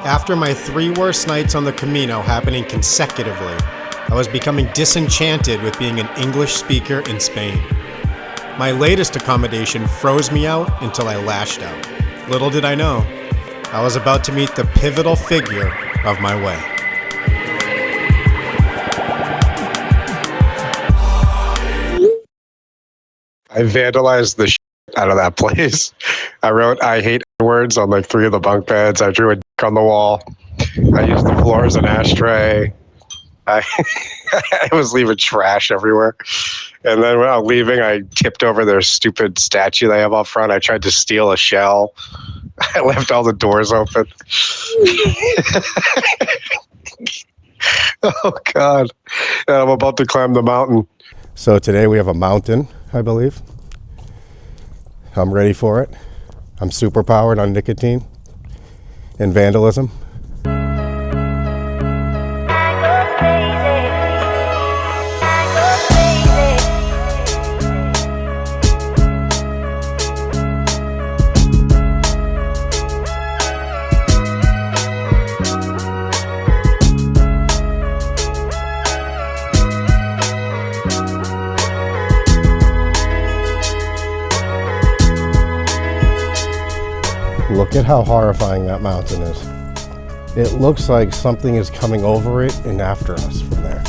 After my 3 worst nights on the Camino happening consecutively, I was becoming disenchanted with being an English speaker in Spain. My latest accommodation froze me out until I lashed out. Little did I know, I was about to meet the pivotal figure of my way. I vandalized the shit out of that place. I wrote "I hate words" on like 3 of the bunk beds. I drew a dick on the wall. I used the floor as an ashtray. I was leaving trash everywhere. And then when I was leaving, I tipped over their stupid statue they have up front. I tried to steal a shell. I left all the doors open. Oh, God. And I'm about to climb the mountain. So today we have a mountain, I believe. I'm ready for it. I'm super powered on nicotine and vandalism. Look at how horrifying that mountain is. It looks like something is coming over it and after us from there.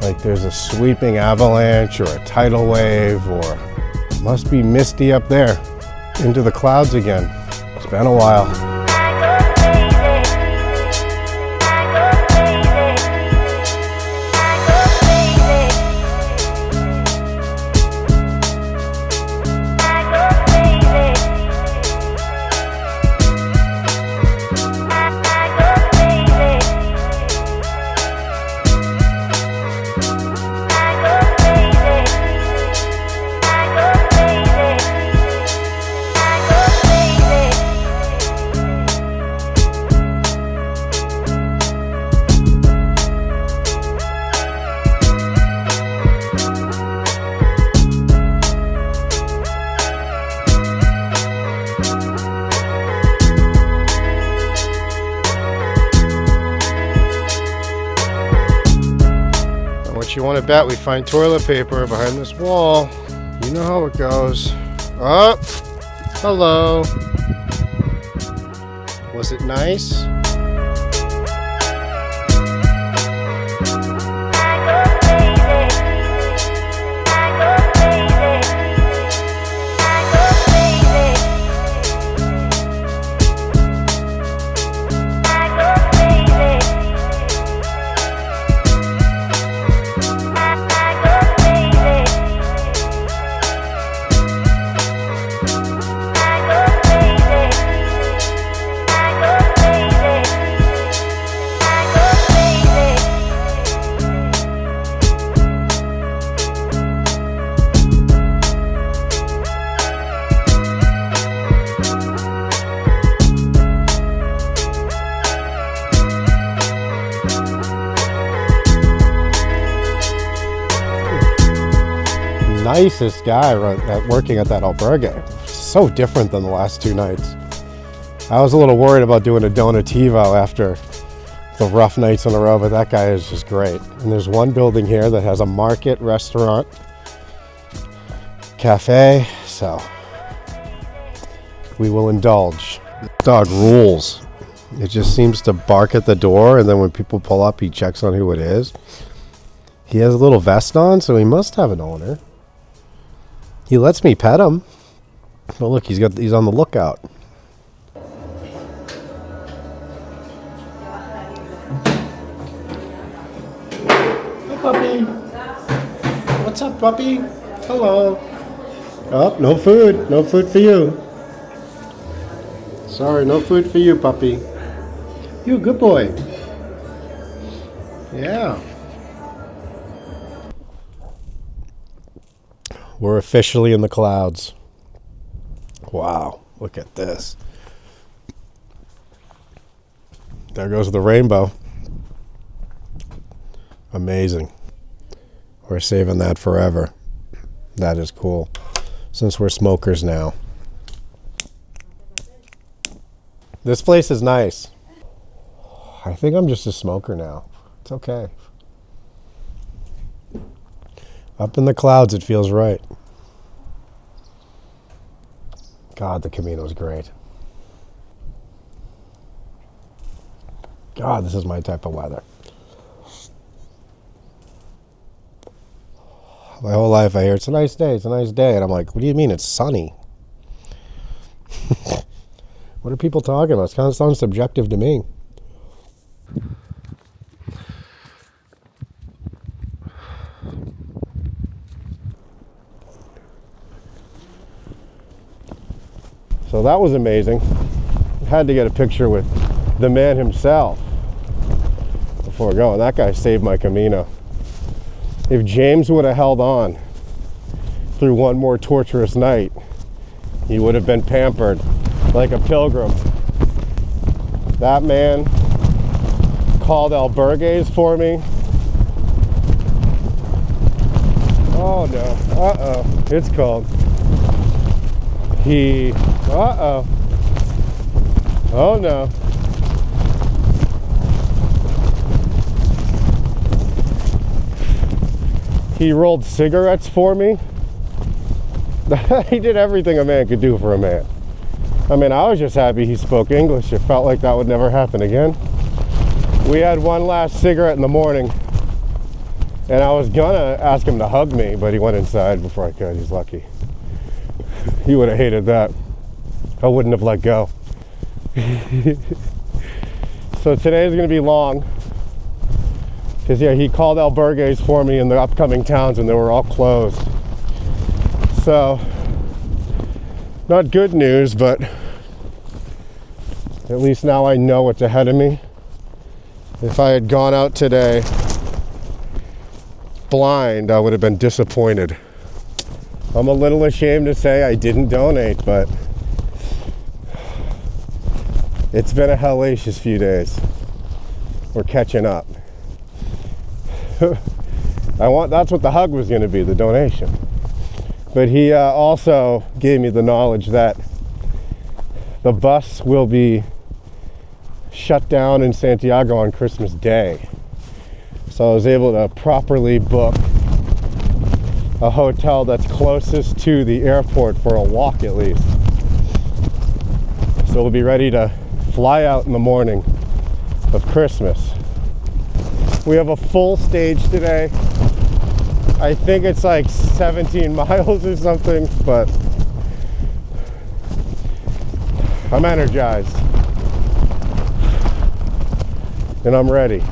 Like there's a sweeping avalanche or a tidal wave, or it must be misty up there into the clouds again. It's been a while. You want to bet we find toilet paper behind this wall. You know how it goes. Oh, hello. Was it nice? Nicest guy working at that albergue. So different than the last 2 nights. I was a little worried about doing a donativo after the rough nights in a row, but that guy is just great. And there's one building here that has a market, restaurant, cafe, so we will indulge. This dog rules. It just seems to bark at the door, and then when people pull up, he checks on who it is. He has a little vest on, so he must have an owner. He lets me pet him, but look, he's on the lookout. Hi, puppy. What's up, puppy? Hello. Oh, no food. No food for you. Sorry, no food for you, puppy. You a good boy. Yeah. We're officially in the clouds. Wow, look at this. There goes the rainbow. Amazing. We're saving that forever. That is cool. Since we're smokers now. This place is nice. I think I'm just a smoker now. It's okay. Up in the clouds, it feels right. God, the Camino's great. God, this is my type of weather. My whole life I hear, it's a nice day, it's a nice day. And I'm like, what do you mean it's sunny? What are people talking about? It kind of sounds subjective to me. So that was amazing. I had to get a picture with the man himself before going. That guy saved my Camino. If James would have held on through one more torturous night, he would have been pampered like a pilgrim. That man called albergues for me. Oh no, uh-oh, it's cold. Uh-oh. Oh no. He rolled cigarettes for me. He did everything a man could do for a man. I mean, I was just happy he spoke English. It felt like that would never happen again. We had one last cigarette in the morning, and I was gonna ask him to hug me, but he went inside before I could. He's lucky. He would have hated that. I wouldn't have let go. So today's gonna be long. Because yeah, he called albergues for me in the upcoming towns and they were all closed. So, not good news, but at least now I know what's ahead of me. If I had gone out today blind, I would have been disappointed. I'm a little ashamed to say I didn't donate, but it's been a hellacious few days. We're catching up. That's what the hug was going to be, the donation. But he also gave me the knowledge that the bus will be shut down in Santiago on Christmas Day. So I was able to properly book a hotel that's closest to the airport for a walk at least. So we'll be ready to fly out in the morning of Christmas. We have a full stage today. I think it's like 17 miles or something, but I'm energized and I'm ready.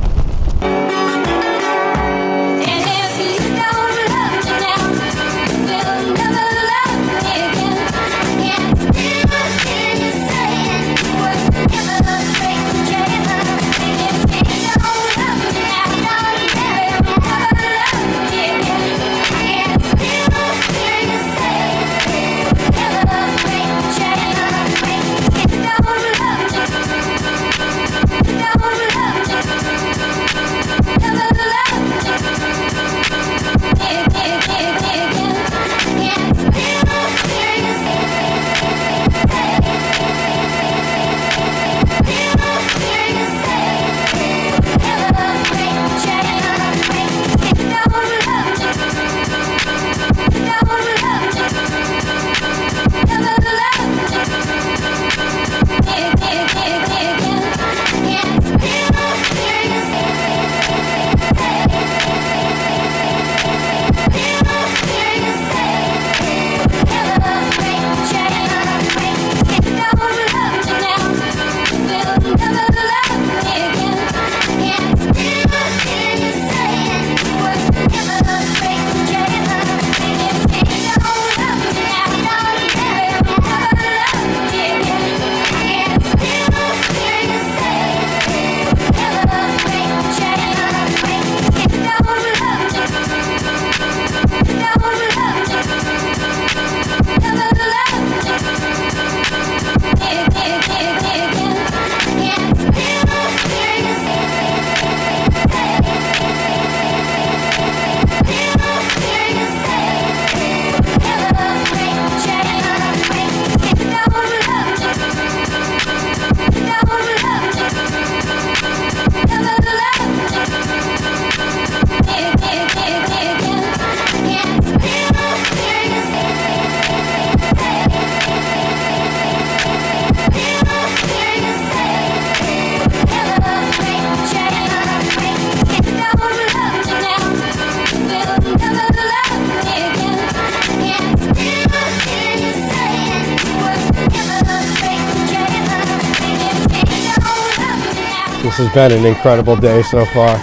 This has been an incredible day so far.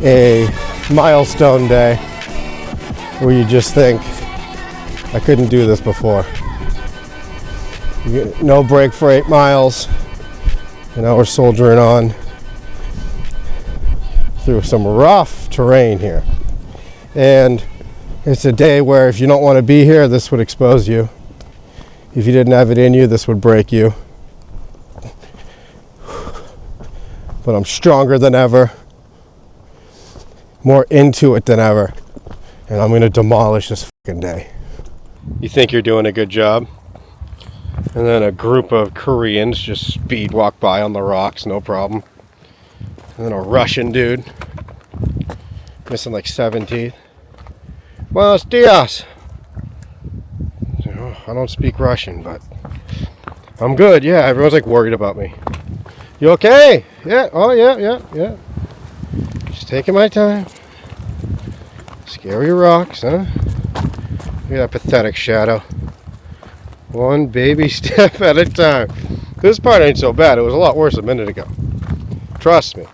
A milestone day where you just think, I couldn't do this before. No break for 8 miles. And now we're soldiering on through some rough terrain here. And it's a day where if you don't want to be here, this would expose you. If you didn't have it in you, this would break you. But I'm stronger than ever, more into it than ever, and I'm gonna demolish this fucking day. You think you're doing a good job, and then a group of Koreans just speed walk by on the rocks, no problem. And then a Russian dude, missing like 7 teeth. Buenos dias. I don't speak Russian, but I'm good. Yeah, everyone's like worried about me. You okay? Yeah. Oh, yeah. Just taking my time. Scary rocks, huh? Look at that pathetic shadow. One baby step at a time. This part ain't so bad. It was a lot worse a minute ago. Trust me.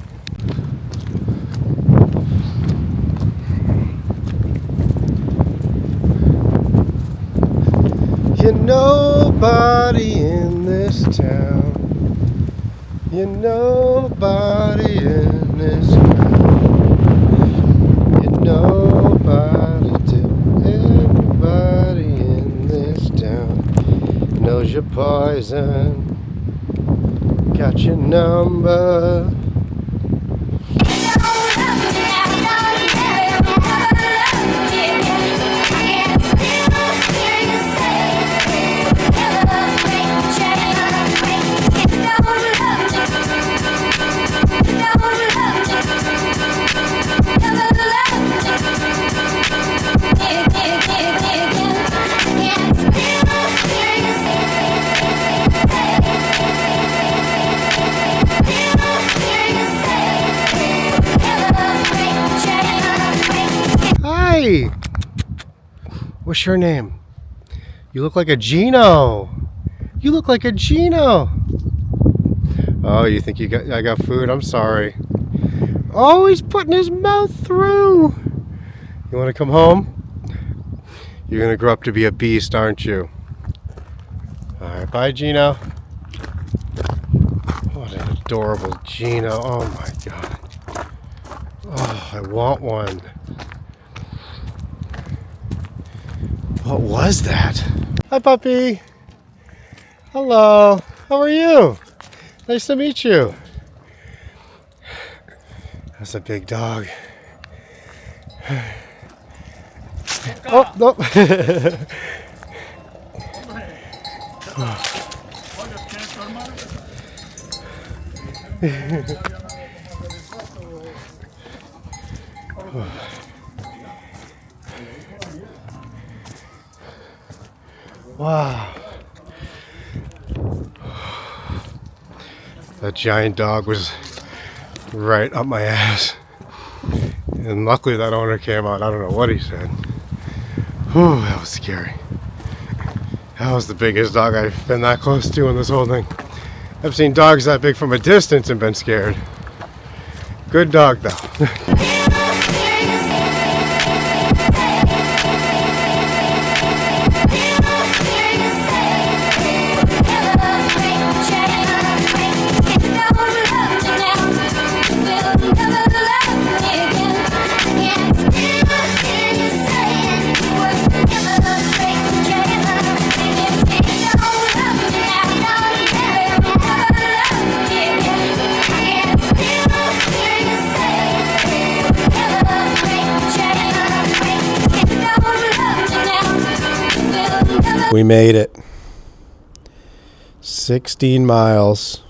You're nobody in this town. You're nobody in this town. You're nobody to everybody in this town. Knows your poison. Got your number. Hi! What's your name? You look like a Geno. You look like a Geno. Oh, you think I got food? I'm sorry. Oh, he's putting his mouth through. You want to come home? You're going to grow up to be a beast, aren't you? Alright, bye, Geno. What an adorable Geno. Oh my god. Oh, I want one. What was that? Hi, puppy. Hello. How are you? Nice to meet you. That's a big dog. Oh, no. Wow. That giant dog was right up my ass. And luckily that owner came out. I don't know what he said. Whew, that was scary. That was the biggest dog I've been that close to in this whole thing. I've seen dogs that big from a distance and been scared. Good dog though. We made it. 16 miles.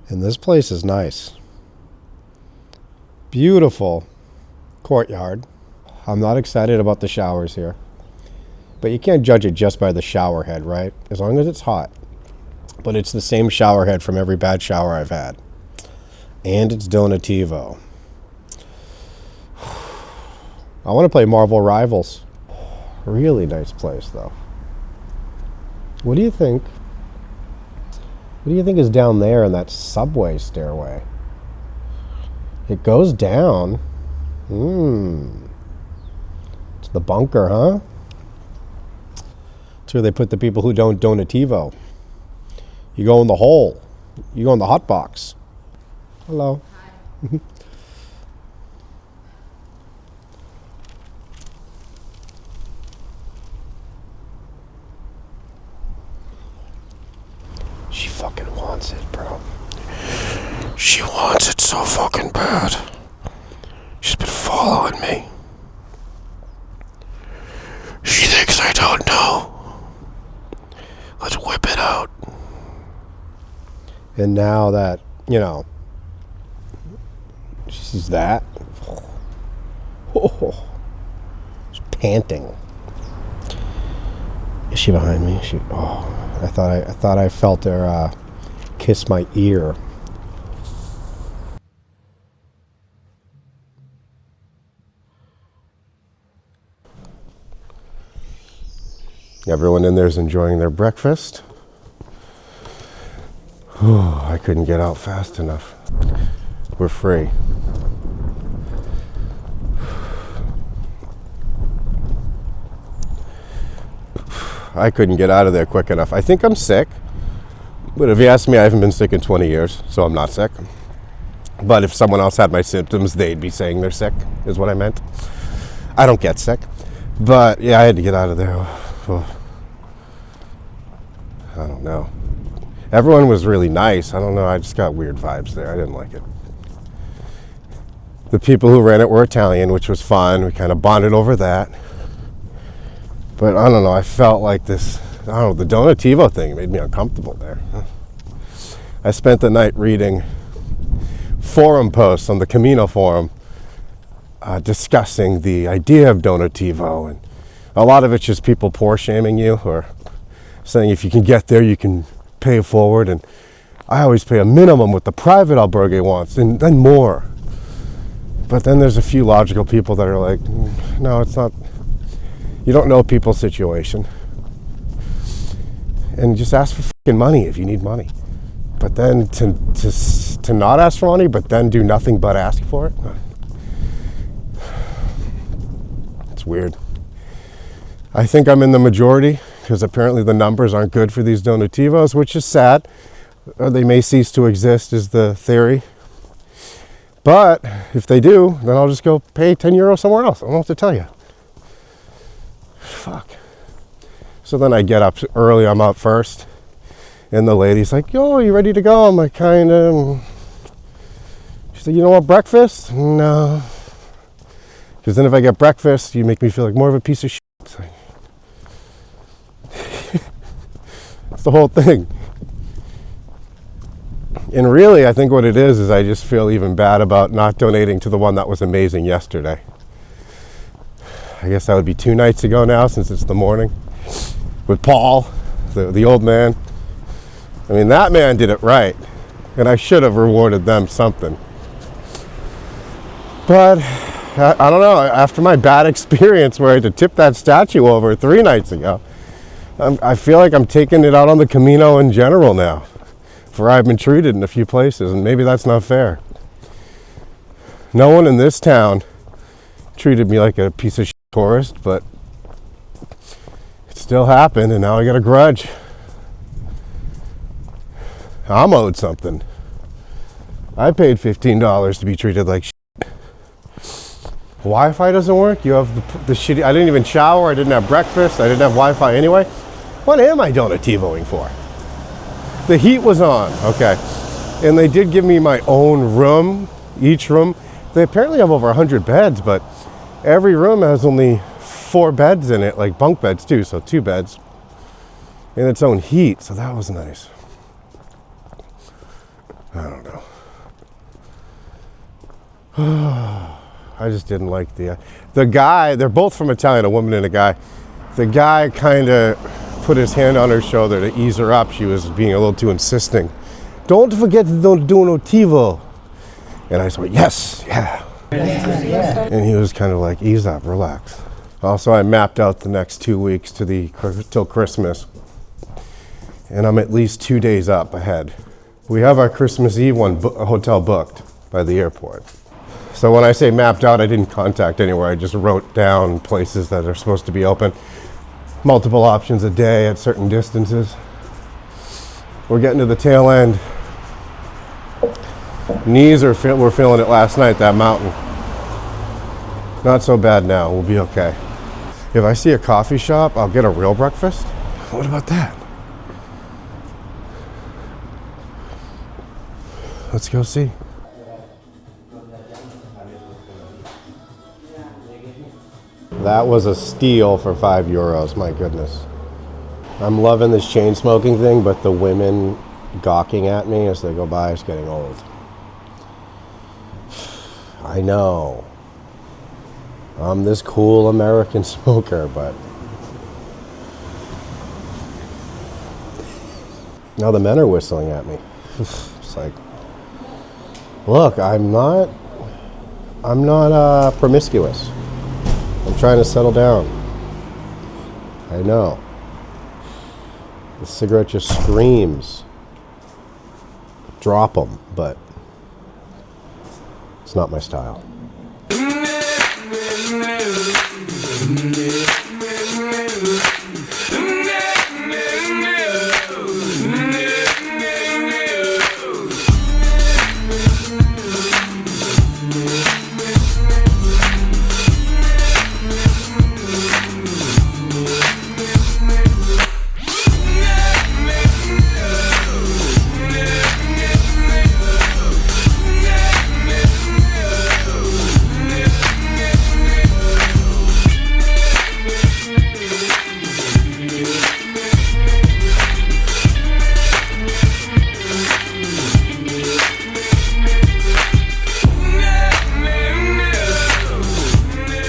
And this place is nice. Beautiful courtyard. I'm not excited about the showers here. But you can't judge it just by the shower head, right? As long as it's hot. But it's the same shower head from every bad shower I've had. And it's Donativo. I want to play Marvel Rivals. Really nice place, though. What do you think What do you think is down there in that subway stairway? It goes down. It's the bunker, huh? That's where they put the people who don't donativo. You go in the hole. You go in the hot box. Hello. Hi. She fucking wants it, bro. She wants it so fucking bad. She's been following me. She thinks I don't know. Let's whip it out. And now that, you know, she sees that. Oh, she's panting. Is she behind me? I thought I felt her kiss my ear. Everyone in there is enjoying their breakfast. I couldn't get out fast enough. We're free. I couldn't get out of there quick enough. I think I'm sick. But if you ask me, I haven't been sick in 20 years, so I'm not sick. But if someone else had my symptoms, they'd be saying they're sick, is what I meant. I don't get sick. But yeah, I had to get out of there. I don't know. Everyone was really nice. I don't know. I just got weird vibes there. I didn't like it. The people who ran it were Italian, which was fun. We kind of bonded over that. But I don't know. I felt like this, I don't know, the donativo thing made me uncomfortable there. I spent the night reading forum posts on the Camino forum discussing the idea of donativo, and a lot of it's just people poor shaming you or saying if you can get there you can pay forward, and I always pay a minimum what the private albergue wants and then more. But then there's a few logical people that are like, no, it's not, you don't know people's situation, and just ask for fucking money if you need money. But then to not ask for money but then do nothing but ask for it, it's weird. I think I'm in the majority because apparently the numbers aren't good for these donativos, which is sad. Or they may cease to exist is the theory. But if they do, then I'll just go pay 10 euros somewhere else. I don't know what to tell you. Fuck. So then I get up early, I'm up first. And the lady's like, yo, are you ready to go? I'm like, kinda. She said, you don't want breakfast? No. Because then if I get breakfast, you make me feel like more of a piece of shit. It's like, that's the whole thing. And really, I think what it is I just feel even bad about not donating to the one that was amazing yesterday. I guess that would be 2 nights ago now, since it's the morning. With Paul, the old man. I mean, that man did it right. And I should have rewarded them something. But, I don't know, after my bad experience where I had to tip that statue over 3 nights ago, I feel like I'm taking it out on the Camino in general now. For I've been treated in a few places, and maybe that's not fair. No one in this town treated me like a piece of shit tourist, but it still happened, and now I got a grudge. I'm owed something. I paid $15 to be treated like shit. Wi-Fi doesn't work. You have the shitty. I didn't even shower. I didn't have breakfast. I didn't have Wi-Fi anyway. What am I donativoing for? The heat was on. Okay. And they did give me my own room. Each room. They apparently have over 100 beds, but every room has only 4 beds in it, like bunk beds too, so 2 beds. And its own heat, so that was nice. I don't know. I just didn't like the guy. They're both from Italian, a woman and a guy. The guy kind of put his hand on her shoulder to ease her up. She was being a little too insisting. Don't forget to do donativo. And I said, yes, yeah. And he was kind of like, ease up, relax. Also, I mapped out the next 2 weeks till Christmas. and I'm at least 2 days up ahead. We have our Christmas Eve hotel booked by the airport. So when I say mapped out, I didn't contact anywhere. I just wrote down places that are supposed to be open. Multiple options a day at certain distances. We're getting to the tail end. We're feeling it last night, that mountain. Not so bad now, we'll be okay. If I see a coffee shop, I'll get a real breakfast. What about that? Let's go see. That was a steal for €5, my goodness. I'm loving this chain smoking thing, but the women gawking at me as they go by is getting old. I know. I'm this cool American smoker, but now the men are whistling at me. It's like, look, I'm not promiscuous. I'm trying to settle down. I know. The cigarette just screams. Drop them, but it's not my style.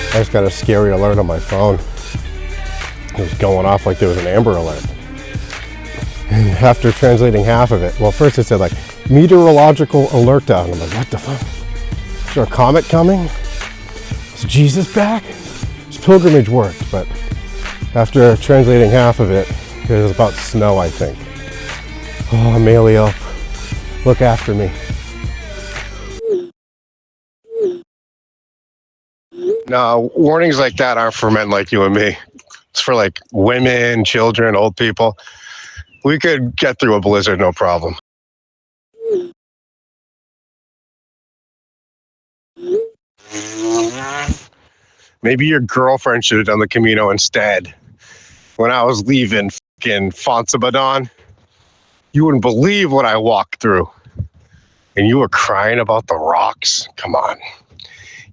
I just got a scary alert on my phone. It was going off like there was an Amber Alert. And after translating half of it, well, first it said like, meteorological alert out. And I'm like, what the fuck? Is there a comet coming? Is Jesus back? His pilgrimage worked, but after translating half of it, it was about snow, I think. Oh, Amelio, look after me. No, warnings like that aren't for men like you and me. It's for like women, children, old people. We could get through a blizzard, no problem. Maybe your girlfriend should have done the Camino instead. When I was leaving fucking Foncebadon, you wouldn't believe what I walked through. And you were crying about the rocks. Come on.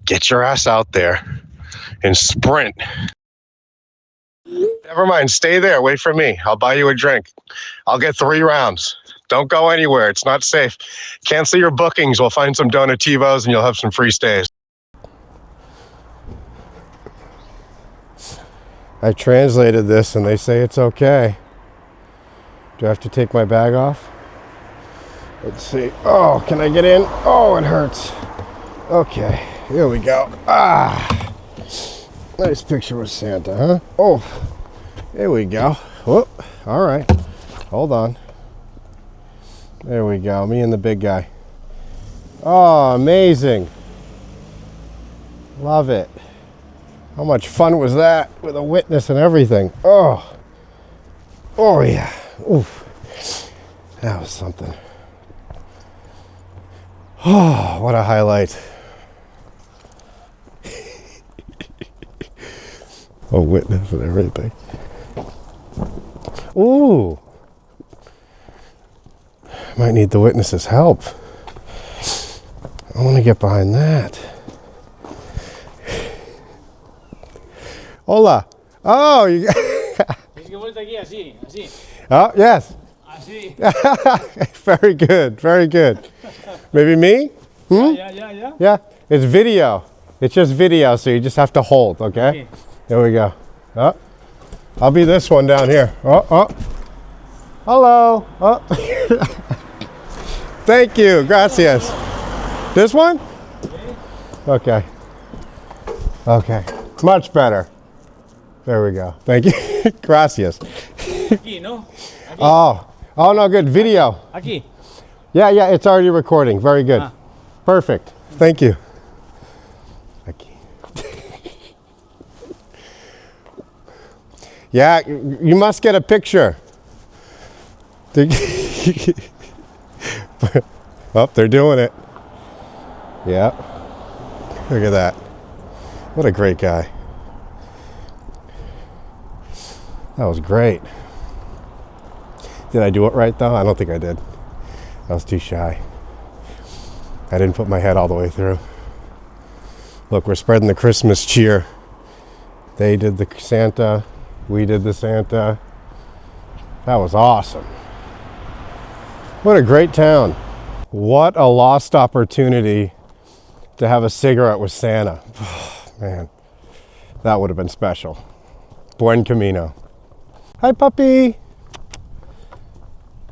Get your ass out there and sprint. Never mind, stay there. Wait for me. I'll buy you a drink. I'll get 3 rounds. Don't go anywhere. It's not safe. Cancel your bookings. We'll find some donativos and you'll have some free stays. I translated this and they say it's okay. Do I have to take my bag off? Let's see. Oh, can I get in? Oh, it hurts. Okay. Here we go. Ah, nice picture with Santa, huh? Oh, there we go. Whoop. All right. Hold on. There we go. Me and the big guy. Oh, amazing. Love it. How much fun was that with a witness and everything? Oh. Oh, yeah. Oof. That was something. Oh, what a highlight. A witness and everything. Ooh. Might need the witness's help. I want to get behind that. Hola. Oh, you Oh, yes. Very good. Very good. Maybe me? Yeah. It's video. It's just video, so you just have to hold, okay? There we go. Oh, I'll be this one down here. Oh. Hello. Oh. Thank you. Gracias. This one? Okay. Okay. Much better. There we go. Thank you. Gracias. Kino. Oh, Oh, no, good. Video. Aquí. Yeah, it's already recording. Very good. Perfect. Thank you. Yeah, you must get a picture. Oh, they're doing it. Yeah. Look at that. What a great guy. That was great. Did I do it right though? I don't think I did. I was too shy. I didn't put my head all the way through. Look, we're spreading the Christmas cheer. They did the Santa. We did the Santa. That was awesome. What a great town. What a lost opportunity to have a cigarette with Santa. Man, that would have been special. Buen Camino. Hi, puppy.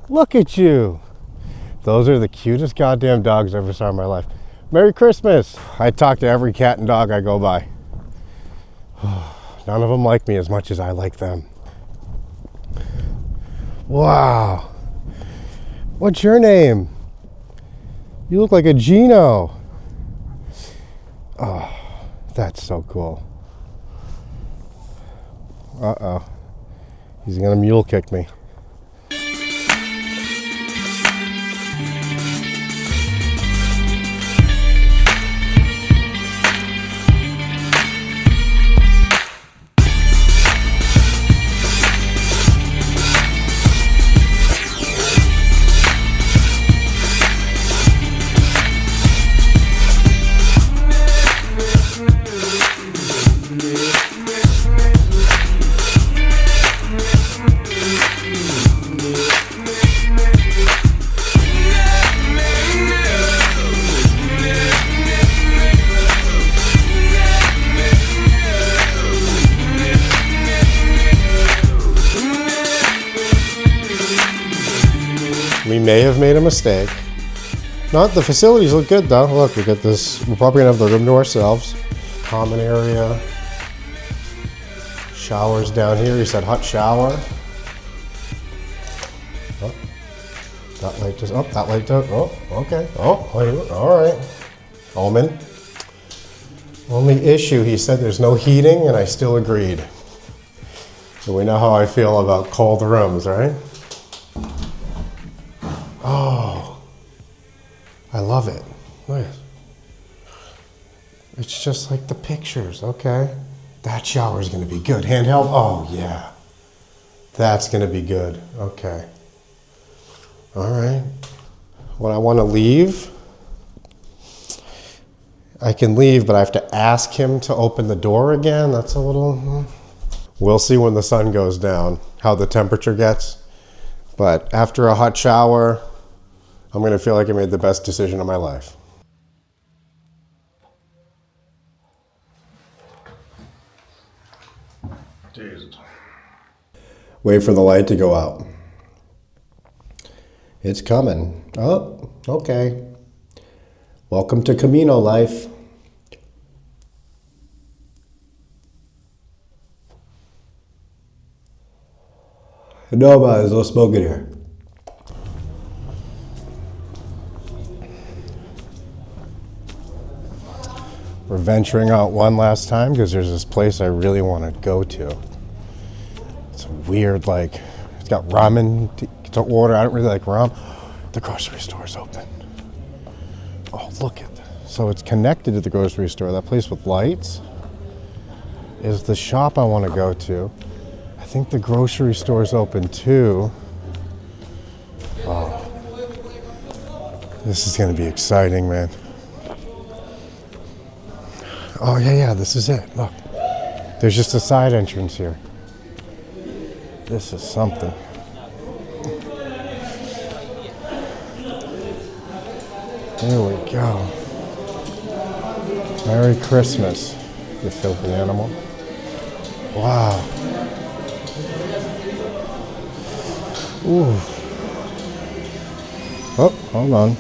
Look at you. Those are the cutest goddamn dogs I ever saw in my life. Merry Christmas. I talk to every cat and dog I go by. None of them like me as much as I like them. Wow. What's your name? You look like a Geno. Oh, that's so cool. Uh-oh. He's gonna mule kick me. We may have made a mistake. Not the facilities look good though. Look, we got this. We're probably gonna have the room to ourselves. Common area. Showers down here. He said hot shower. Oh, that light just. Oh, that light does. Oh, okay. Oh, all right. Omen. Only issue, he said there's no heating, and I still agreed. So we know how I feel about cold rooms, right? Oh, I love it. Look at it. It's just like the pictures, okay? That shower is gonna be good. Handheld, oh yeah. That's gonna be good, okay. All right. When I wanna leave, I can leave, but I have to ask him to open the door again. That's a little, We'll see when the sun goes down, how the temperature gets. But after a hot shower, I'm gonna feel like I made the best decision of my life. Jesus. Wait for the light to go out. It's coming. Oh, okay. Welcome to Camino life. No, but there's no smoke in here. We're venturing out one last time because there's this place I really want to go to. It's weird, like, it's got ramen to order. I don't really like ramen. The grocery store's open. Oh, look at that. So it's connected to the grocery store. That place with lights is the shop I want to go to. I think the grocery store's open too. Wow. This is going to be exciting, man. Oh, yeah, this is it. Look, there's just a side entrance here. This is something. There we go. Merry Christmas, you filthy animal. Wow. Ooh. Oh, hold on.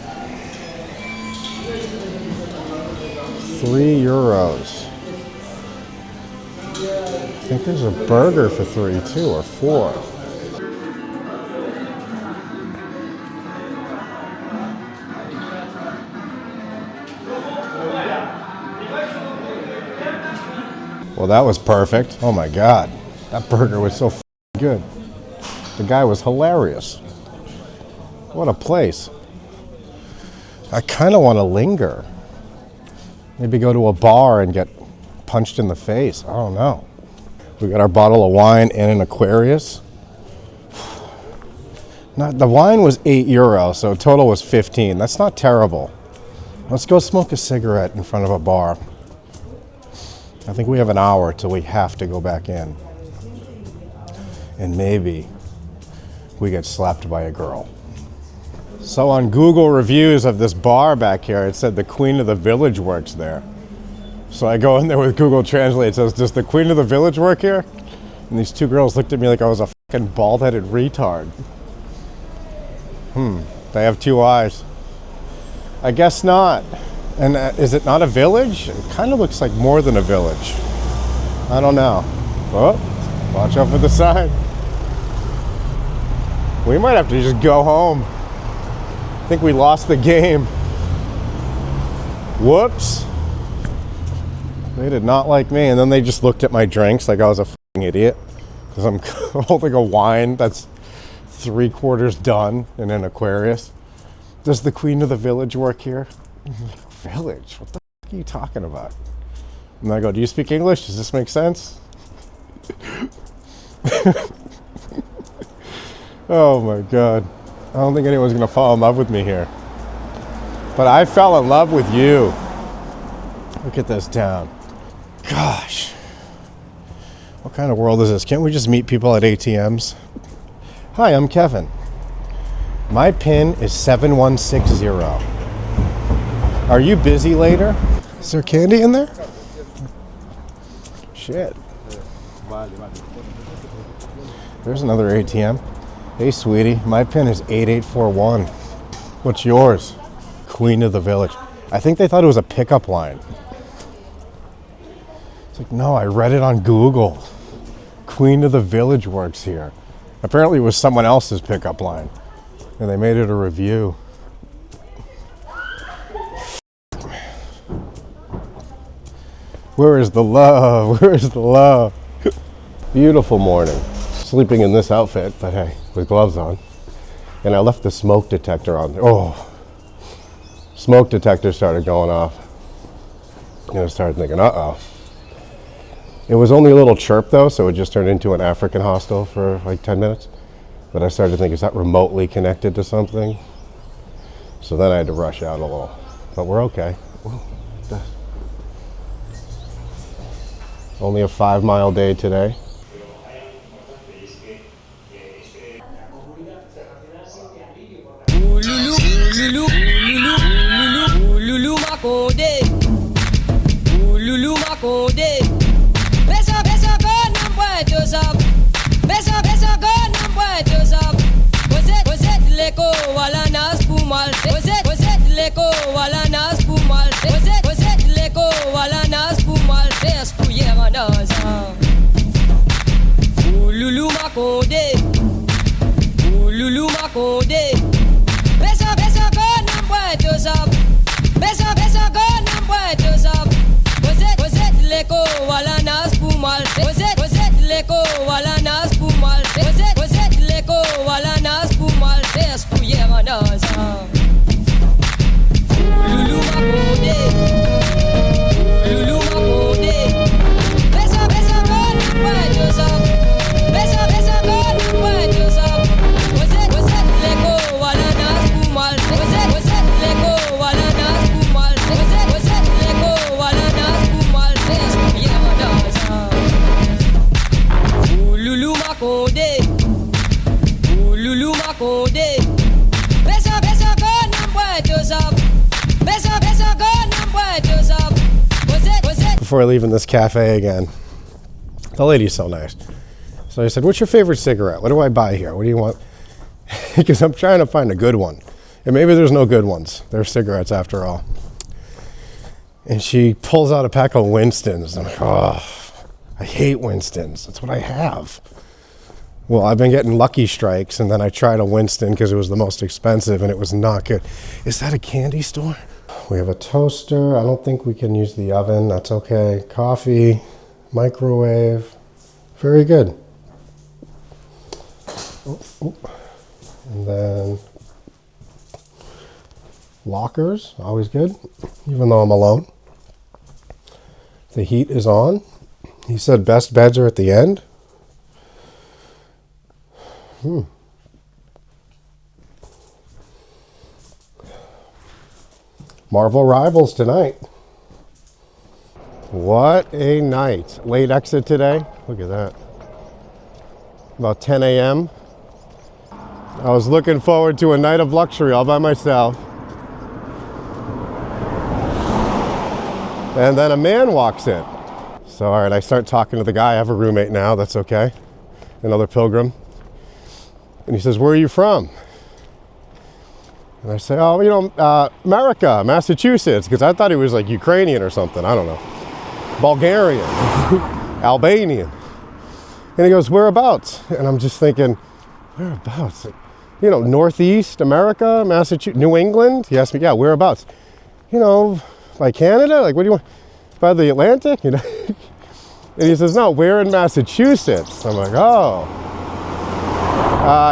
€3. I think there's a burger for 3 too, or 4. Well, that was perfect. Oh my God. That burger was so good. The guy was hilarious. What a place. I kind of want to linger. Maybe go to a bar and get punched in the face. I don't know. We got our bottle of wine and an Aquarius. The wine was €8, so total was 15. That's not terrible. Let's go smoke a cigarette in front of a bar. I think we have an hour till we have to go back in. And maybe we get slapped by a girl. So on Google reviews of this bar back here, it said the Queen of the Village works there. So I go in there with Google Translate. It says, does the Queen of the Village work here? And these two girls looked at me like I was a fucking bald-headed retard. They have two eyes. I guess not. And is it not a village? It kind of looks like more than a village. I don't know. Oh, watch out for the sign. We might have to just go home. I think we lost the game. Whoops. They did not like me. And then they just looked at my drinks like I was a fucking idiot. Because I'm holding a wine that's 3/4 done in an Aquarius. Does the Queen of the Village work here? Village? What the fuck are you talking about? And I go, do you speak English? Does this make sense? Oh my God. I don't think anyone's gonna fall in love with me here. But I fell in love with you. Look at this town. Gosh. What kind of world is this? Can't we just meet people at ATMs? Hi, I'm Kevin. My PIN is 7160. Are you busy later? Is there candy in there? Shit. There's another ATM. Hey, sweetie, my PIN is 8841. What's yours? Queen of the Village. I think they thought it was a pickup line. It's like, no, I read it on Google. Queen of the Village works here. Apparently it was someone else's pickup line. And they made it a review. Where is the love? Where is the love? Beautiful morning. Sleeping in this outfit, but hey, with gloves on. And I left the smoke detector on. Oh, smoke detector started going off. And I started thinking, uh-oh. It was only a little chirp though, so it just turned into an African hostel for like 10 minutes. But I started to think, is that remotely connected to something? So then I had to rush out a little. But we're okay. Only a 5-mile day today. Before I leave in this cafe again, the lady's so nice. So I said, what's your favorite cigarette? What do I buy here? What do you want? Because I'm trying to find a good one. And maybe there's no good ones. They're cigarettes after all. And she pulls out a pack of Winston's. I'm like, oh, I hate Winston's. That's what I have. Well, I've been getting Lucky Strikes, and then I tried a Winston because it was the most expensive, and it was not good. Is that a candy store? We have a toaster. I don't think we can use the oven. That's okay. Coffee, microwave. Very good. And then lockers, always good, even though I'm alone. The heat is on. He said best beds are at the end. Marvel Rivals tonight. What a night. Late exit today. Look at that. About 10 a.m. I was looking forward to a night of luxury all by myself. And then a man walks in. So, all right, I start talking to the guy. I have a roommate now. That's okay. Another pilgrim. And he says, where are you from? And I say, oh, America, Massachusetts, because I thought he was like Ukrainian or something. I don't know. Bulgarian, Albanian. And he goes, whereabouts? And I'm just thinking, whereabouts? Northeast America, Massachusetts, New England? He asked me, yeah, whereabouts? Like Canada? Like, what do you want? By the Atlantic? And he says, no, we're in Massachusetts. I'm like, oh.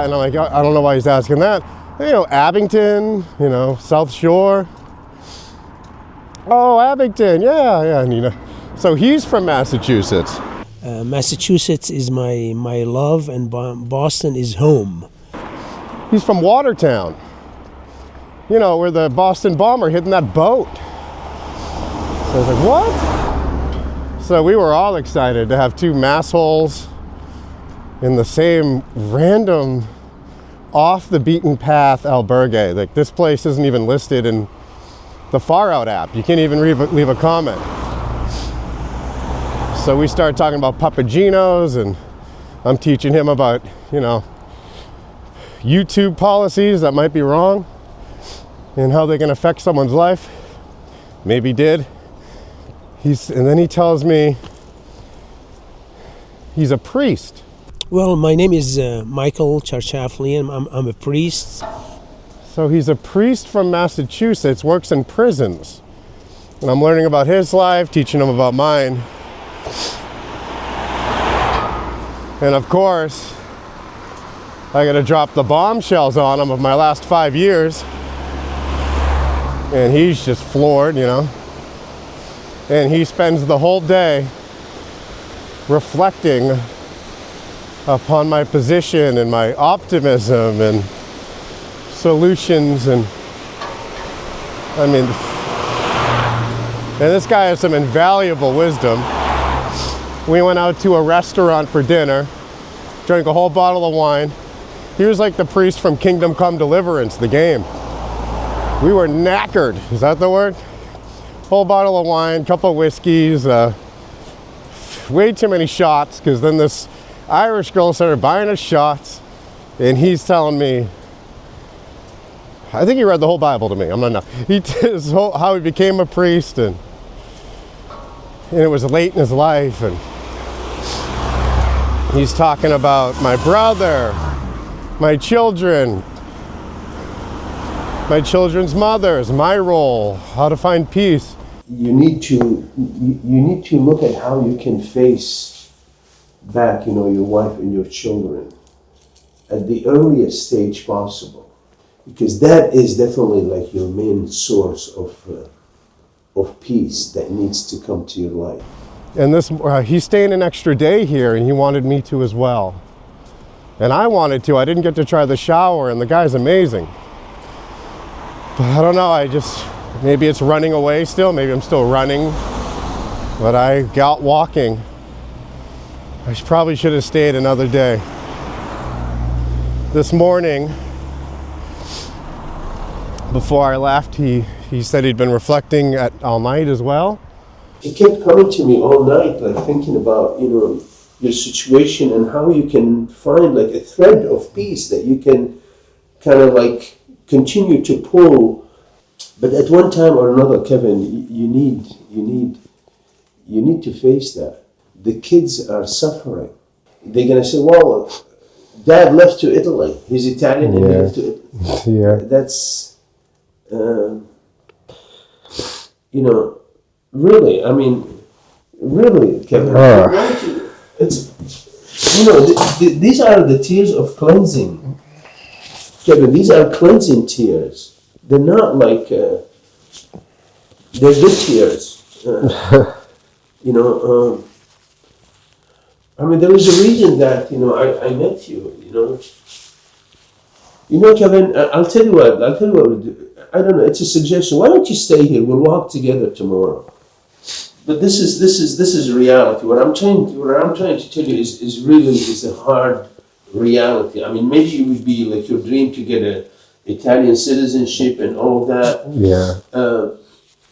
And I'm like, I don't know why he's asking that. Abington, South Shore. Oh, Abington, yeah. And, so he's from Massachusetts. Massachusetts is my love, and Boston is home. He's from Watertown. Where the Boston bomber hid in that boat. So I was like, what? So we were all excited to have two massholes in the same random off the beaten path albergue. Like, this place isn't even listed in the Far Out app. You can't even leave a comment. So we started talking about Papagenos, and I'm teaching him about, YouTube policies that might be wrong and how they can affect someone's life. Maybe did. And then he tells me he's a priest. Well, my name is Michael Charchaflian. I'm a priest. So he's a priest from Massachusetts, works in prisons. And I'm learning about his life, teaching him about mine. And of course, I gotta drop the bombshells on him of my last 5 years. And he's just floored, And he spends the whole day reflecting upon my position and my optimism and solutions. And this guy has some invaluable wisdom. We went out to a restaurant for dinner, drank a whole bottle of wine. He was like the priest from Kingdom Come Deliverance, the game. We were knackered, is that the word? Whole bottle of wine, couple of whiskeys, way too many shots, because then this Irish girl started buying us shots, and he's telling me, I think he read the whole Bible to me, I'm not know. He tells how he became a priest, and it was late in his life, and he's talking about my brother, my children, my children's mothers, my role, how to find peace. You need to look at how you can face back, your wife and your children at the earliest stage possible, because that is definitely like your main source of peace that needs to come to your life. And he's staying an extra day here, and he wanted me to as well. And I wanted to. I didn't get to try the shower, and the guy's amazing. But I don't know, maybe it's running away still, maybe I'm still running, but I got walking. I probably should have stayed another day. This morning, before I left, he said he'd been reflecting all night as well. He kept coming to me all night, like thinking about, your situation and how you can find like a thread of peace that you can kind of like continue to pull. But at one time or another, Kevin, you need to face that. The kids are suffering. They're gonna say, "Well, Dad left to Italy. He's Italian and he left to Italy." Yeah. That's, really. Really, Kevin. Why don't you, these are the tears of cleansing. Kevin, these are cleansing tears. They're not like, they're good tears. There is a reason that, I met you, Kevin, I'll tell you what we'll do. I don't know, it's a suggestion. Why don't you stay here? We'll walk together tomorrow. But this is reality. What I'm trying to tell you is a hard reality. Maybe it would be like your dream to get a Italian citizenship and all of that. Yeah.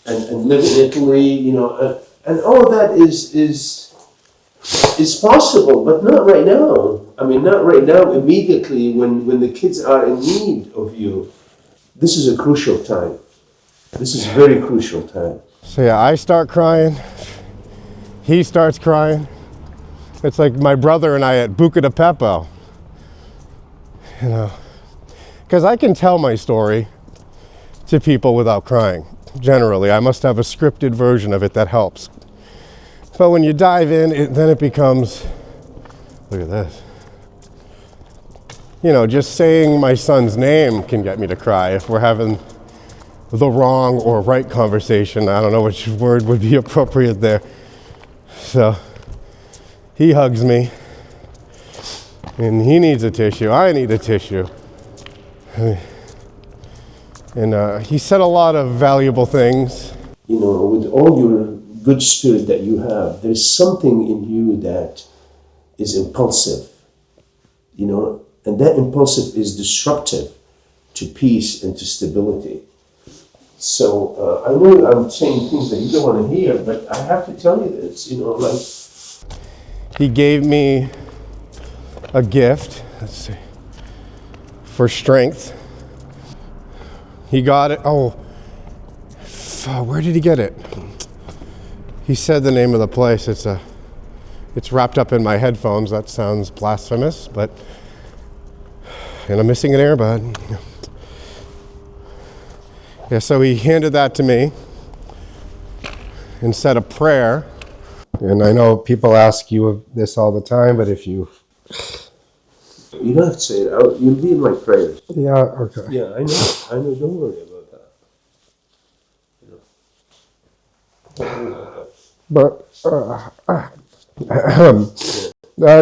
And live in Italy, and all of that is possible, but not right now. Not right now, immediately when the kids are in need of you. This is a crucial time. This is a very crucial time. So yeah, I start crying. He starts crying. It's like my brother and I at Buca di Beppo. Because I can tell my story to people without crying. Generally, I must have a scripted version of it that helps. But when you dive in, then it becomes, look at this. Just saying my son's name can get me to cry if we're having the wrong or right conversation. I don't know which word would be appropriate there. So he hugs me and he needs a tissue. I need a tissue. And he said a lot of valuable things. With all your good spirit that you have, there's something in you that is impulsive, and that impulsive is disruptive to peace and to stability. So I know I'm saying things that you don't want to hear, but I have to tell you this, He gave me a gift, let's see, for strength. He got it, where did he get it? He said the name of the place. It's wrapped up in my headphones. That sounds blasphemous, and I'm missing an earbud. Yeah, so he handed that to me and said a prayer. And I know people ask you this all the time, but if you... You don't have to say it out. You'll be in my prayers. Yeah, okay. Yeah, I know. Don't worry about that. But,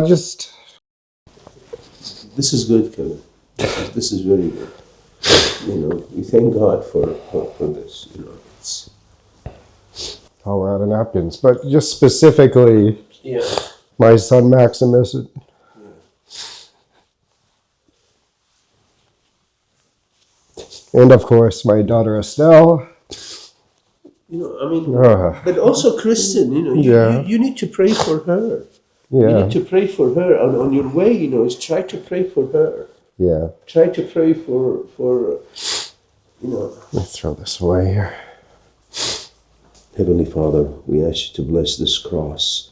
just... This is good, Kevin. This is very good. We thank God for this. It's... Oh, we're out of napkins. But just specifically, my son Maximus... And of course, my daughter Estelle. But also Kristen, you need to pray for her. Yeah. You need to pray for her on your way, is try to pray for her. Yeah. Try to pray for Let's throw this away here. Heavenly Father, we ask you to bless this cross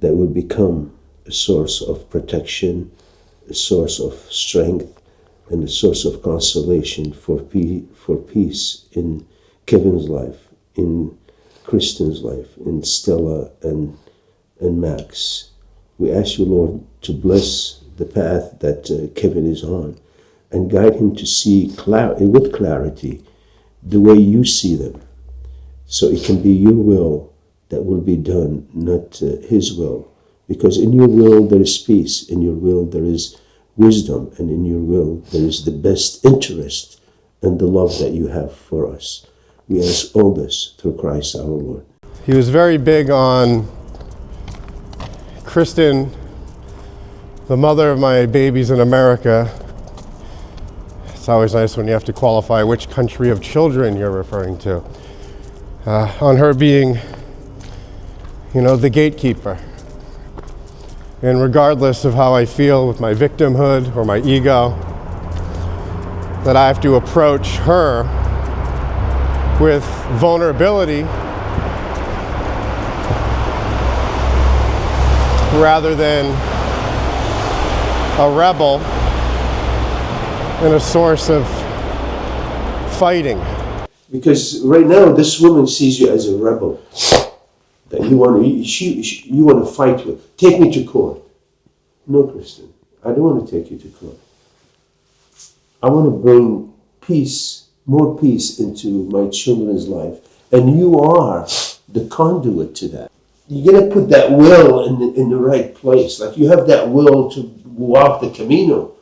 that would become a source of protection, a source of strength, and a source of consolation for peace in Kevin's life, in Kristen's life, in Stella and Max. We ask you, Lord, to bless the path that Kevin is on and guide him to see with clarity the way you see them, so it can be your will that will be done, not his will. Because in your will there is peace, in your will there is wisdom, and in your will there is the best interest and the love that you have for us. We ask all this through Christ our Lord. He was very big on Kristen, the mother of my babies in America. It's always nice when you have to qualify which country of children you're referring to. On her being, the gatekeeper. And regardless of how I feel with my victimhood or my ego, that I have to approach her with vulnerability rather than a rebel and a source of fighting. Because right now this woman sees you as a rebel. that you want to fight with. Take me to court. No, Kristen, I don't want to take you to court. I want to bring peace, more peace into my children's life. And you are the conduit to that. You're going to put that will in the right place. Like you have that will to walk the Camino.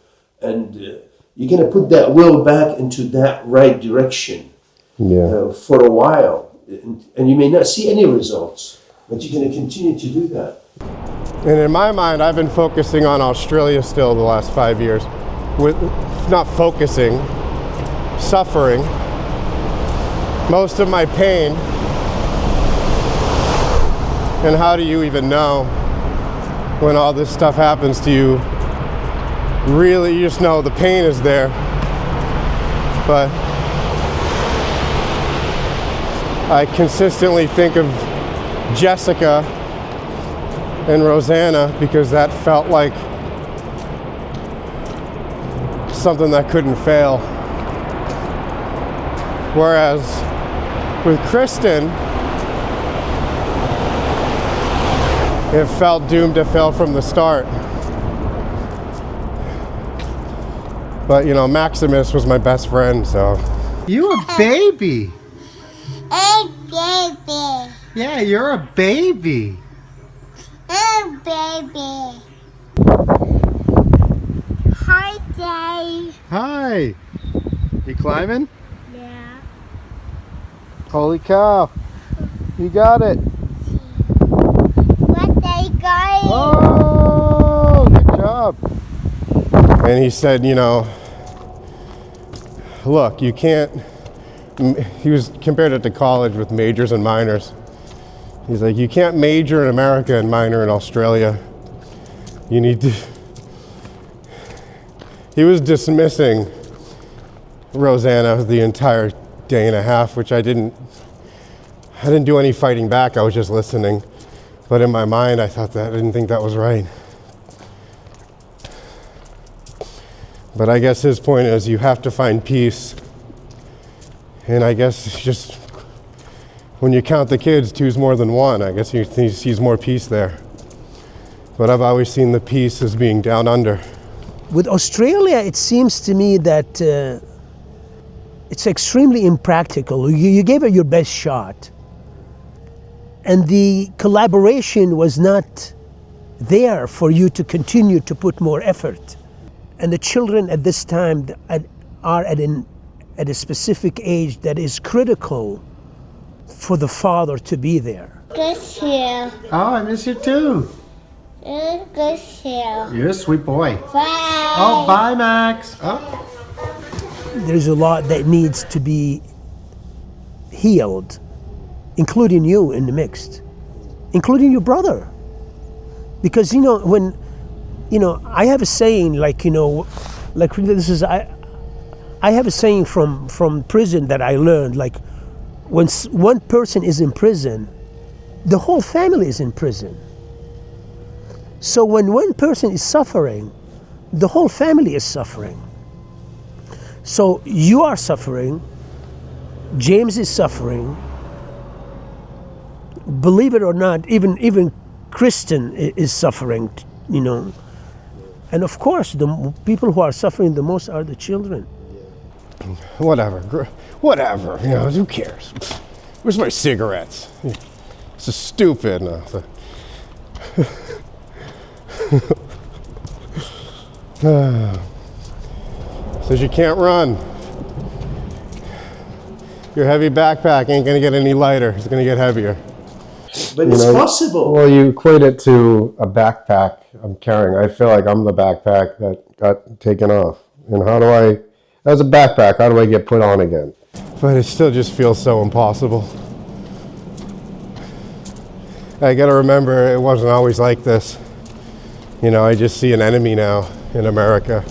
And you're going to put that will back into that right direction for a while. And you may not see any results, but you're going to continue to do that. And in my mind, I've been focusing on Australia still the last 5 years. With not focusing, suffering. Most of my pain. And how do you even know when all this stuff happens to you? Really, you just know the pain is there. But I consistently think of Jessica and Rosanna because that felt like something that couldn't fail. Whereas with Kristen, it felt doomed to fail from the start. But you know, Maximus was my best friend, so. You a baby. A baby. Yeah, you're a baby. A baby. Hi, Dad. Hi. You climbing? Yeah. Holy cow. You got it. What they going? Oh, good job. And he said, you know, look, you can't, he was compared it to college with majors and minors. He's like, you can't major in America and minor in Australia. You need to, he was dismissing Rosanna the entire day and a half, which I didn't do any fighting back, I was just listening. But in my mind, I didn't think that was right. But I guess his point is you have to find peace. And I guess it's just, when you count the kids, two's more than one. I guess he sees more peace there. But I've always seen the peace as being down under. With Australia, it seems to me that it's extremely impractical. You gave it your best shot. And the collaboration was not there for you to continue to put more effort. And the children at this time are at a specific age that is critical for the father to be there. Good here. Oh, I miss you too. Good here. You're a sweet boy. Bye. Oh, bye, Max. Oh. There's a lot that needs to be healed, including you in the mix, including your brother. Because, you know, when, you know, I have a saying, like, you know, like this is, I have a saying from prison that I learned, like, when one person is in prison, the whole family is in prison. So when one person is suffering, the whole family is suffering. So you are suffering, James is suffering, believe it or not, even Kristen is suffering, you know. And of course, the people who are suffering the most are the children. Whatever, you know, who cares? Where's my cigarettes? This is stupid. No. Says you can't run. Your heavy backpack ain't gonna get any lighter. It's gonna get heavier. But it's possible. Well, you equate it to a backpack I'm carrying. I feel like I'm the backpack that got taken off. And as a backpack, how do I get put on again? But it still just feels so impossible. I gotta remember, it wasn't always like this. You know, I just see an enemy now in America.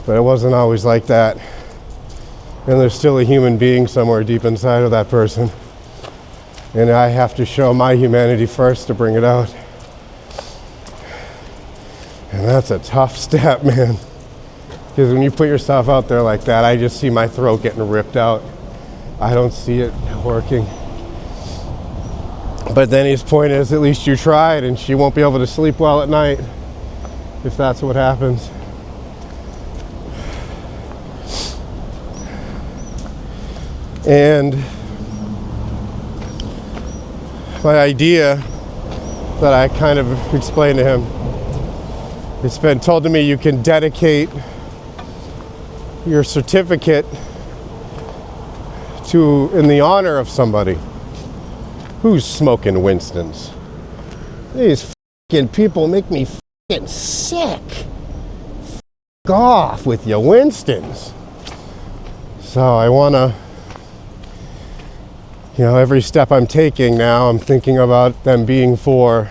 But it wasn't always like that. And there's still a human being somewhere deep inside of that person. And I have to show my humanity first to bring it out. And that's a tough step, man. Because when you put yourself out there like that, I just see my throat getting ripped out. I don't see it working. But then his point is, at least you tried, and she won't be able to sleep well at night if that's what happens. And my idea that I kind of explained to him, it's been told to me you can dedicate your certificate to in the honor of somebody. Who's smoking Winston's? These fucking people make me fucking sick. Fuck off with your Winston's. So I wanna, you know, every step I'm taking now, I'm thinking about them being for,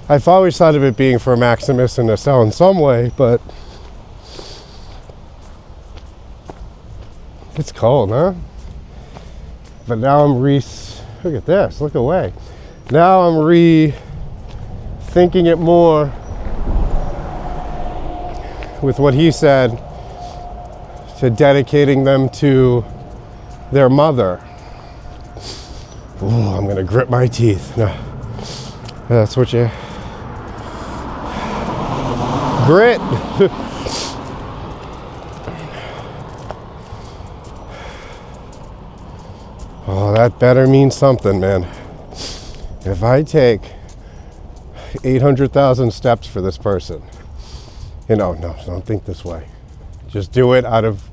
I've always thought of it being for Maximus and Estelle in some way, but it's cold, huh? But now I'm look at this, look away. Now I'm rethinking it more with what he said, to dedicating them to their mother. Ooh, I'm gonna grip my teeth. No, that's what you, grit. Oh, that better mean something, man. If I take 800,000 steps for this person, you know, no, don't think this way. Just do it out of,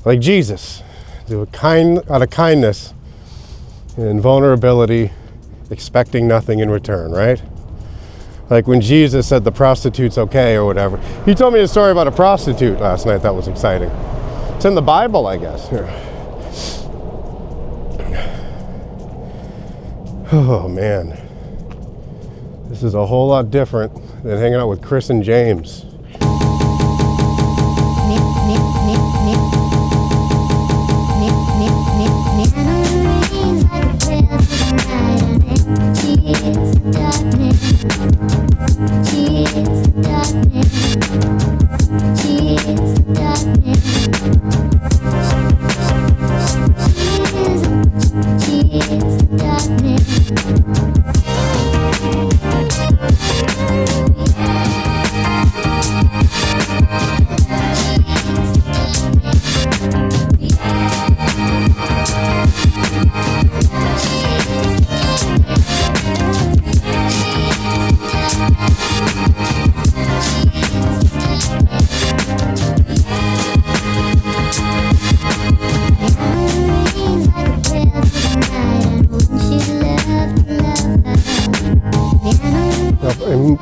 like Jesus, do it out of kindness and vulnerability, expecting nothing in return, right? Like when Jesus said the prostitute's okay or whatever. He told me a story about a prostitute last night that was exciting. It's in the Bible, I guess. Here. Oh man, this is a whole lot different than hanging out with Chris and James.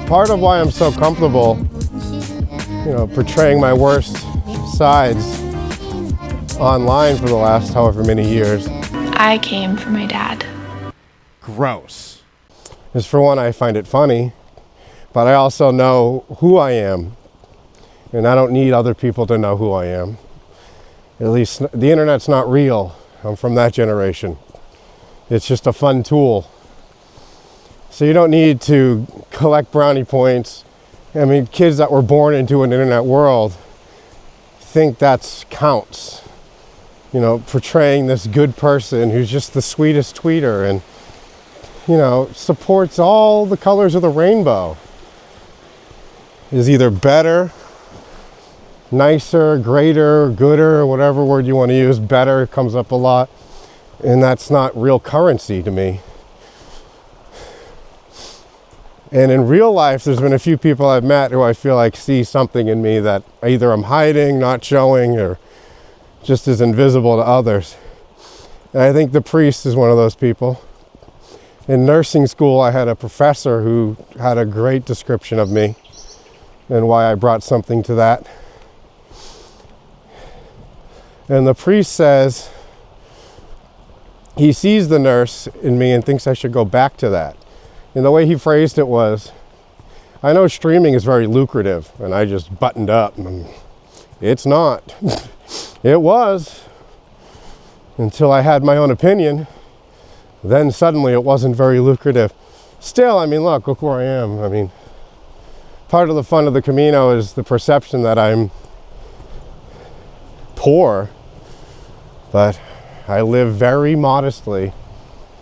Part of why I'm so comfortable, you know, portraying my worst sides online for the last however many years. I came from my dad. Gross. Is for one, I find it funny, but I also know who I am, and I don't need other people to know who I am. At least the internet's not real. I'm from that generation. It's just a fun tool. So you don't need to collect brownie points. I mean, kids that were born into an internet world think that counts. You know, portraying this good person who's just the sweetest tweeter and, you know, supports all the colors of the rainbow is either better, nicer, greater, gooder, whatever word you want to use. Better comes up a lot, and that's not real currency to me. And in real life, there's been a few people I've met who I feel like see something in me that either I'm hiding, not showing, or just is invisible to others. And I think the priest is one of those people. In nursing school, I had a professor who had a great description of me and why I brought something to that. And the priest says he sees the nurse in me and thinks I should go back to that. And the way he phrased it was, I know streaming is very lucrative, and I just buttoned up. And it's not. It was, until I had my own opinion. Then suddenly it wasn't very lucrative. Still, I mean, look where I am. I mean, part of the fun of the Camino is the perception that I'm poor, but I live very modestly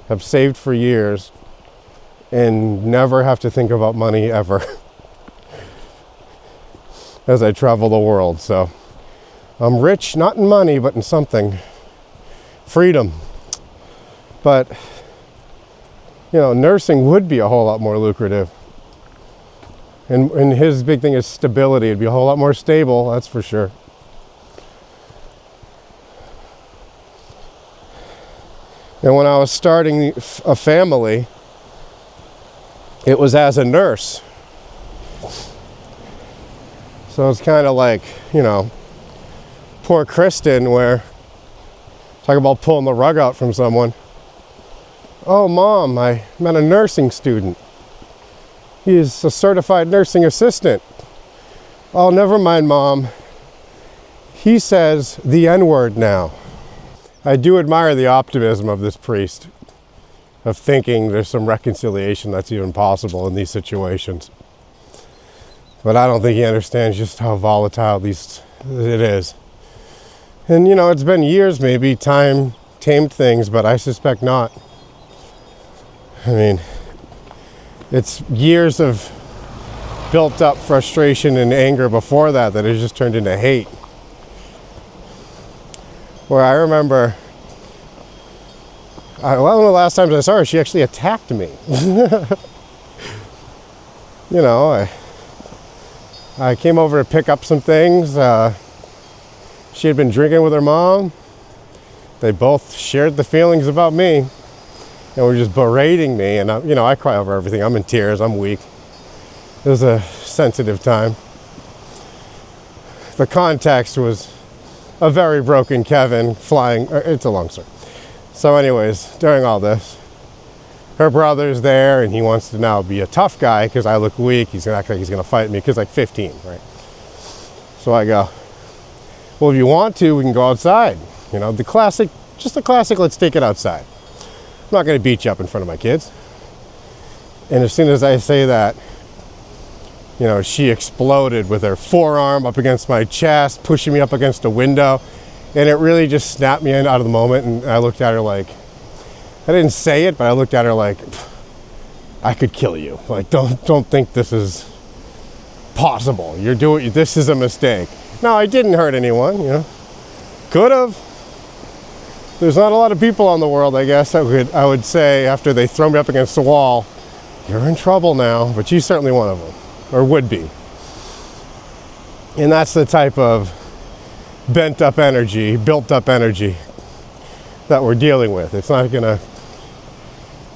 have saved for years, and never have to think about money ever as I travel the world. So I'm rich, not in money, but in something. Freedom. But, you know, nursing would be a whole lot more lucrative. And his big thing is stability. It'd be a whole lot more stable, that's for sure. And when I was starting a family, it was as a nurse. So it's kind of like, you know, poor Kristen, where talk about pulling the rug out from someone. Oh, Mom, I met a nursing student. He's a certified nursing assistant. Oh, never mind, Mom. He says the N-word now. I do admire the optimism of this priest, of thinking there's some reconciliation that's even possible in these situations. But I don't think he understands just how volatile it is. And you know, it's been years, maybe time tamed things, but I suspect not. I mean, it's years of built up frustration and anger before that has just turned into hate. Where I remember, one of the last times I saw her, she actually attacked me. You know, I came over to pick up some things. She had been drinking with her mom. They both shared the feelings about me and were just berating me. And you know, I cry over everything. I'm in tears. I'm weak. It was a sensitive time. The context was a very broken Kevin flying. It's a long story. So anyways, during all this, her brother's there and he wants to now be a tough guy because I look weak. He's gonna act like he's gonna fight me because like 15, right? So I go, well, if you want to, we can go outside. You know, just the classic, let's take it outside. I'm not gonna beat you up in front of my kids. And as soon as I say that, you know, she exploded with her forearm up against my chest, pushing me up against a window. And it really just snapped me out of the moment. And I looked at her like, I didn't say it, but I looked at her like, I could kill you. Like, don't think this is possible. This is a mistake. No, I didn't hurt anyone, you know. Could have. There's not a lot of people in the world, I guess, I would say after they throw me up against the wall, you're in trouble now, but she's certainly one of them, or would be. And that's the type of built up energy that we're dealing with. It's not gonna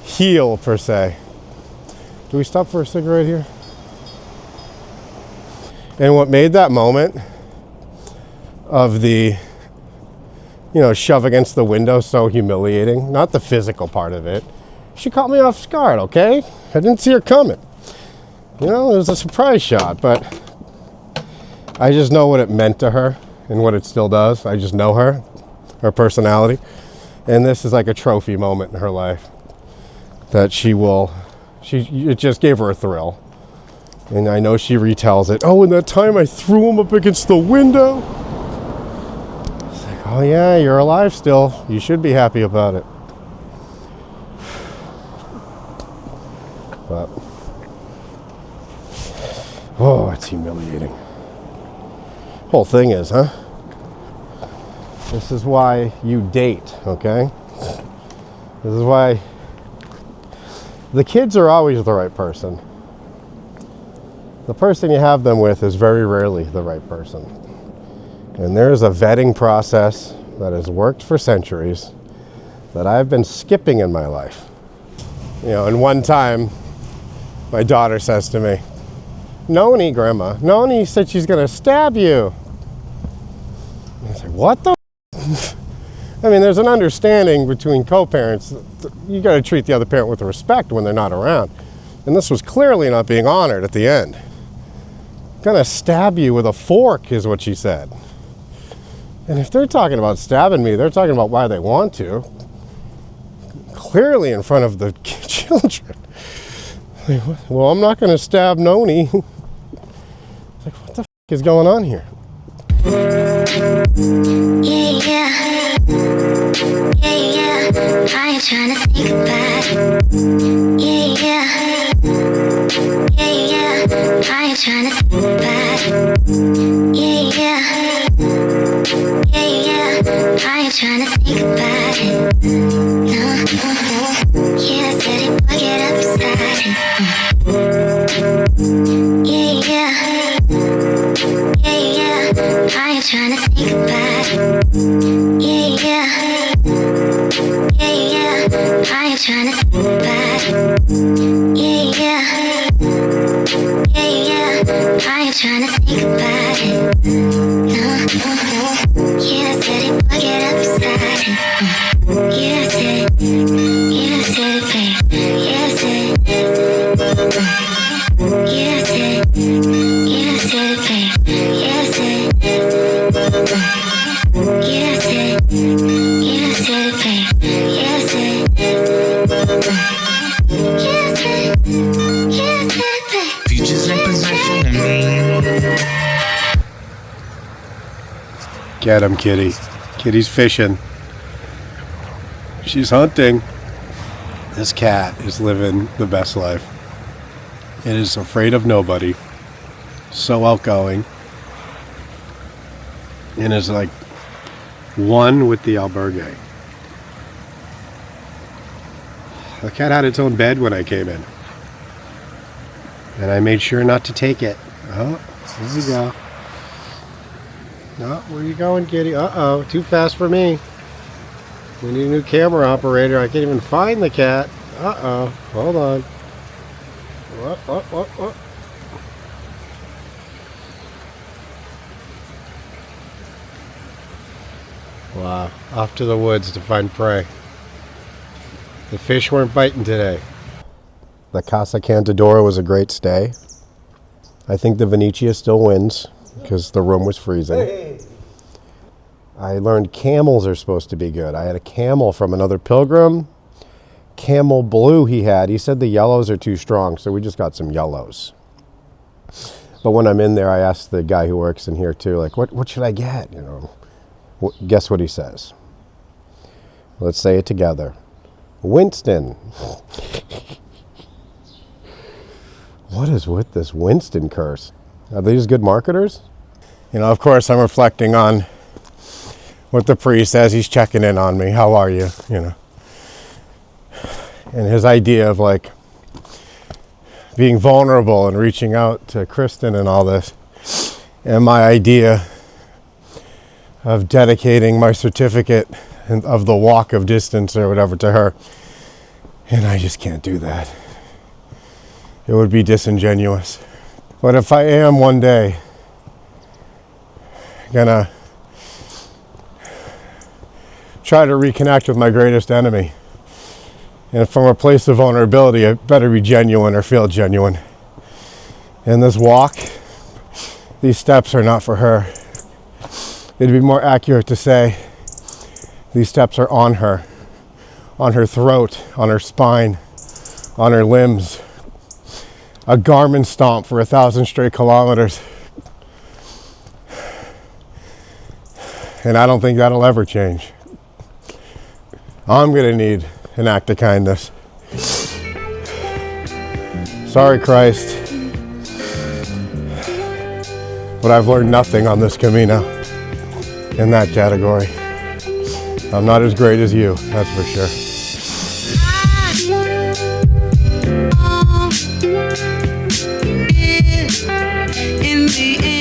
heal per se. Do we stop for a cigarette here? And what made that moment of the, you know, shove against the window so humiliating, not the physical part of it. She caught me off guard, okay? I didn't see her coming. You know, it was a surprise shot, but I just know what it meant to her and what it still does. I just know her personality. And this is like a trophy moment in her life that it just gave her a thrill. And I know she retells it. Oh, and that time I threw him up against the window. It's like, oh yeah, you're alive still. You should be happy about it. But, oh, it's humiliating. Whole thing is, huh? This is why you date, okay? This is why the kids are always the right person. The person you have them with is very rarely the right person. And there's a vetting process that has worked for centuries that I've been skipping in my life. You know, and one time, my daughter says to me, Noni, Grandma, Noni said she's gonna stab you. And I was like, what the I mean, there's an understanding between co-parents. You gotta treat the other parent with respect when they're not around. And this was clearly not being honored at the end. Gonna stab you with a fork is what she said. And if they're talking about stabbing me, they're talking about why they want to. Clearly in front of the children. Like, well, I'm not gonna stab Noni. It's like, what the is going on here? Yeah. I ain't trying to say goodbye. tryna think about it. No, yeah, steady pocket upside. Yeah, yeah, yeah, yeah. I ain't tryna think about it. Yeah, yeah, yeah, yeah. I ain't tryna think about it. Yeah, yeah, yeah, yeah. I ain't tryna think about it. No, yeah, steady pocket upside. Yeah, steady, yeah, steady, babe. Yeah, steady, yeah, steady, yeah, steady, babe. Yeah, steady, yeah, steady, yeah, steady, babe. Yeah, steady, yeah, steady, yeah, steady, babe. Futures in possession of me. Get him, kitty. Kitty's fishing. She's hunting. This cat is living the best life. It is afraid of nobody. So outgoing. And is like one with the albergue. The cat had its own bed when I came in. And I made sure not to take it. Oh, here we go. Oh, where you going, kitty? Uh-oh, too fast for me. We need a new camera operator. I can't even find the cat. Uh-oh, hold on. What? Wow, off to the woods to find prey. The fish weren't biting today. The Casa Cantadora was a great stay. I think the Venezia still wins because the room was freezing. I learned camels are supposed to be good. I had a camel from another pilgrim. Camel blue he had. He said the yellows are too strong, so we just got some yellows. But when I'm in there, I asked the guy who works in here too, like, what should I get? You know, guess what he says? Let's say it together. Winston. What is with this Winston curse? Are these good marketers? You know, of course, I'm reflecting on what the priest says. He's checking in on me. How are you? You know. And his idea of like being vulnerable and reaching out to Kristen and all this. And my idea of dedicating my certificate of the walk of distance or whatever to her. And I just can't do that. It would be disingenuous. But if I am one day gonna try to reconnect with my greatest enemy, and from a place of vulnerability, it better be genuine or feel genuine. And this walk, these steps are not for her. It'd be more accurate to say these steps are on her throat, on her spine, on her limbs. A Garmin stomp for 1,000 straight kilometers. And I don't think that'll ever change. I'm gonna need an act of kindness. Sorry, Christ. But I've learned nothing on this Camino in that category. I'm not as great as you, that's for sure. In the end.